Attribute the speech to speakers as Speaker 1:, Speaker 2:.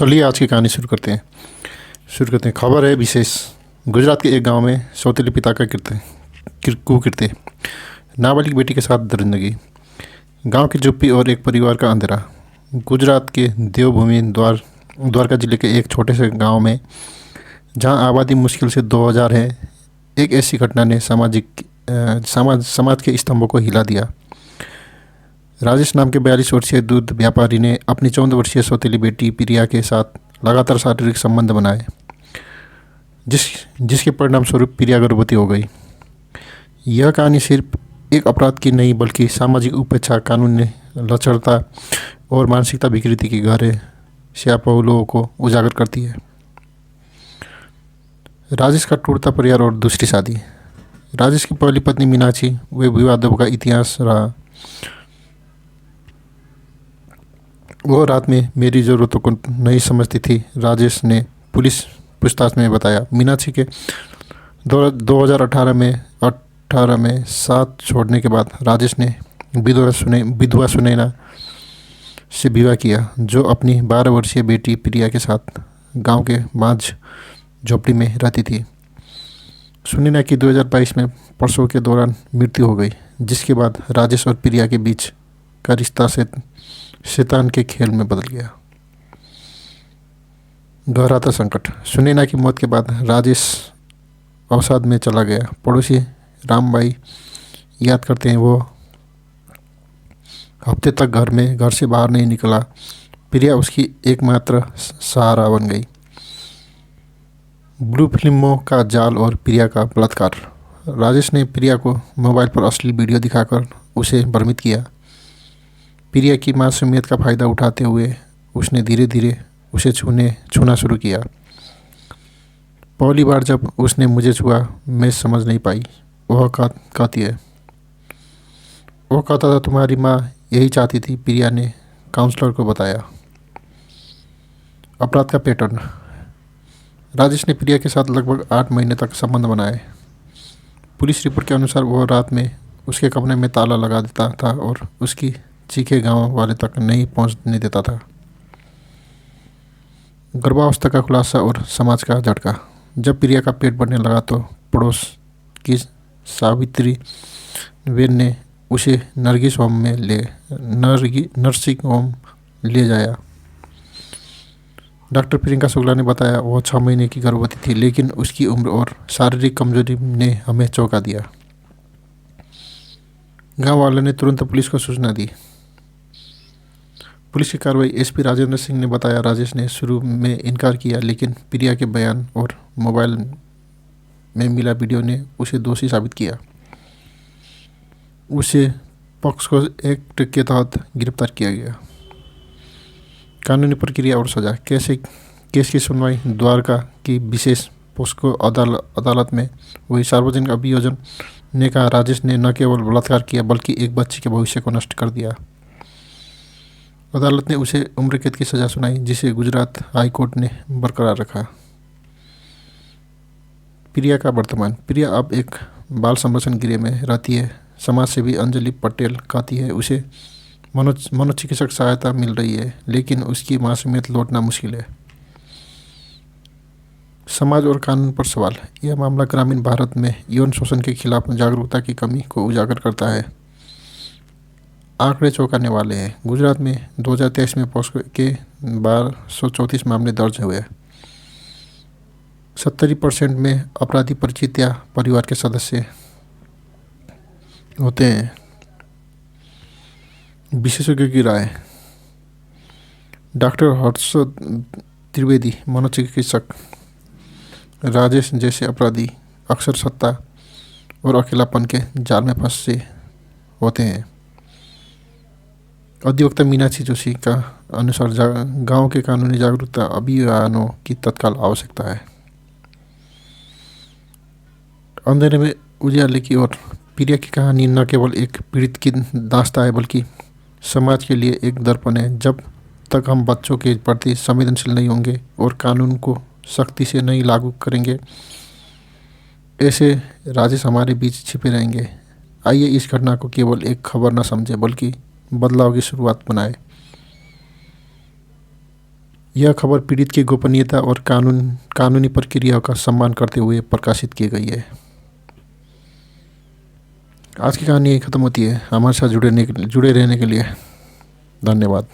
Speaker 1: चलिए आज की कहानी शुरू करते हैं। खबर है विशेष। गुजरात के एक गांव में सौतेले पिता का कुकृत्य, नाबालिग बेटी के साथ दरिंदगी, गांव की चुप्पी और एक परिवार का अंधेरा। गुजरात के देवभूमि द्वारका जिले के एक छोटे से गांव में, जहां आबादी मुश्किल से 2000 है, एक ऐसी घटना ने समाज के स्तंभों को हिला दिया। राजेश नाम के 42 वर्षीय दूध व्यापारी ने अपनी 14 वर्षीय सौतेली बेटी प्रिया के साथ लगातार शारीरिक संबंध बनाए, जिसके परिणाम स्वरूप प्रिया गर्भवती हो गई। यह कहानी सिर्फ एक अपराध की नहीं, बल्कि सामाजिक उपेक्षा, कानूनी लचरता और मानसिकता विकृति के गहरे पहलुओं को उजागर करती है। राजेश का टूटता परिवार और दूसरी शादी। राजेश की पहली पत्नी मीनाक्षी, वे विवादों का इतिहास रहा। वो रात में मेरी ज़रूरतों को नहीं समझती थी, राजेश ने पुलिस पूछताछ में बताया। मीनाक्षी के 2018 में साथ छोड़ने के बाद राजेश ने विधवा सुनैना से विवाह किया, जो अपनी 12 वर्षीय बेटी प्रिया के साथ गांव के माझ झोपड़ी में रहती थी। सुनैना की 2022 में प्रसव के दौरान मृत्यु हो गई, जिसके बाद राजेश और प्रिया के बीच का रिश्ता शैतान के खेल में बदल गया। गहराता संकट। सुनैना की मौत के बाद राजेश अवसाद में चला गया। पड़ोसी रामबाई याद करते हैं, वो हफ्ते तक घर से बाहर नहीं निकला। प्रिया उसकी एकमात्र सहारा बन गई। ब्लू फिल्मों का जाल और प्रिया का बलात्कार। राजेश ने प्रिया को मोबाइल पर अश्लील वीडियो दिखाकर उसे भ्रमित किया। प्रिया की मासूमियत का फ़ायदा उठाते हुए उसने धीरे धीरे उसे छूना शुरू किया। पहली बार जब उसने मुझे छुआ, मैं समझ नहीं पाई। वह कहती है, वो कहता था तुम्हारी माँ यही चाहती थी, प्रिया ने काउंसलर को बताया। अपराध का पैटर्न। राजेश ने प्रिया के साथ लगभग 8 महीने तक संबंध बनाए। पुलिस रिपोर्ट के अनुसार वह रात में उसके कमरे में ताला लगा देता था और उसकी चीखे गांव वाले तक नहीं पहुंचने देता था। गर्भावस्था का खुलासा और समाज का झटका। जब प्रिया का पेट बढ़ने लगा तो पड़ोस की सावित्री बेन ने उसे नर्सिंग होम ले जाया। डॉक्टर प्रियंका शुक्ला ने बताया वह 6 महीने की गर्भवती थी, लेकिन उसकी उम्र और शारीरिक कमजोरी ने हमें चौंका दिया। गांव वालों ने तुरंत पुलिस को सूचना दी। पुलिस की कार्रवाई। एसपी राजेंद्र सिंह ने बताया, राजेश ने शुरू में इनकार किया, लेकिन प्रिया के बयान और मोबाइल में मिला वीडियो ने उसे दोषी साबित किया। उसे पॉक्सो एक्ट के तहत गिरफ्तार किया गया। कानूनी प्रक्रिया और सजा। केस की सुनवाई द्वारका की विशेष पॉक्सो अदालत में हुई। सार्वजनिक अभियोजन ने कहा, राजेश ने न केवल बलात्कार किया, बल्कि एक बच्चे के भविष्य को नष्ट कर दिया। अदालत ने उसे उम्र कैद की सज़ा सुनाई, जिसे गुजरात हाई कोर्ट ने बरकरार रखा। प्रिया का वर्तमान। प्रिया अब एक बाल संरक्षण गृह में रहती है। समाज सेवी अंजलि पटेल कहती है उसे मनोचिकित्सक सहायता मिल रही है, लेकिन उसकी मासूमियत लौटना मुश्किल है। समाज और कानून पर सवाल। यह मामला ग्रामीण भारत में यौन शोषण के खिलाफ जागरूकता की कमी को उजागर करता है। आंकड़े चौंकाने वाले हैं। गुजरात में 2023 में पॉक्सो के 1234 मामले दर्ज हुए। 70% में अपराधी परिचित या परिवार के सदस्य होते हैं। विशेषज्ञों की राय। डॉक्टर हर्ष त्रिवेदी, मनोचिकित्सक, राजेश जैसे अपराधी अक्सर सत्ता और अकेलापन के जाल में फंसे होते हैं। अधिवक्ता मीनाक्षी जोशी का अनुसार गांव के कानूनी जागरूकता अभियानों की तत्काल आवश्यकता है। अंधेरे में उजाले की ओर। प्रिया की कहानी न केवल एक पीड़ित की दास्तां है, बल्कि समाज के लिए एक दर्पण है। जब तक हम बच्चों के प्रति संवेदनशील नहीं होंगे और कानून को सख्ती से नहीं लागू करेंगे, ऐसे राजेश हमारे बीच छिपे रहेंगे। आइए इस घटना को केवल एक खबर न समझे, बल्कि बदलाव की शुरुआत बनाए। यह खबर पीड़ित की गोपनीयता और कानूनी प्रक्रियाओं का सम्मान करते हुए प्रकाशित की गई है। आज की कहानी यही ख़त्म होती है। हमारे साथ जुड़े रहने के लिए धन्यवाद।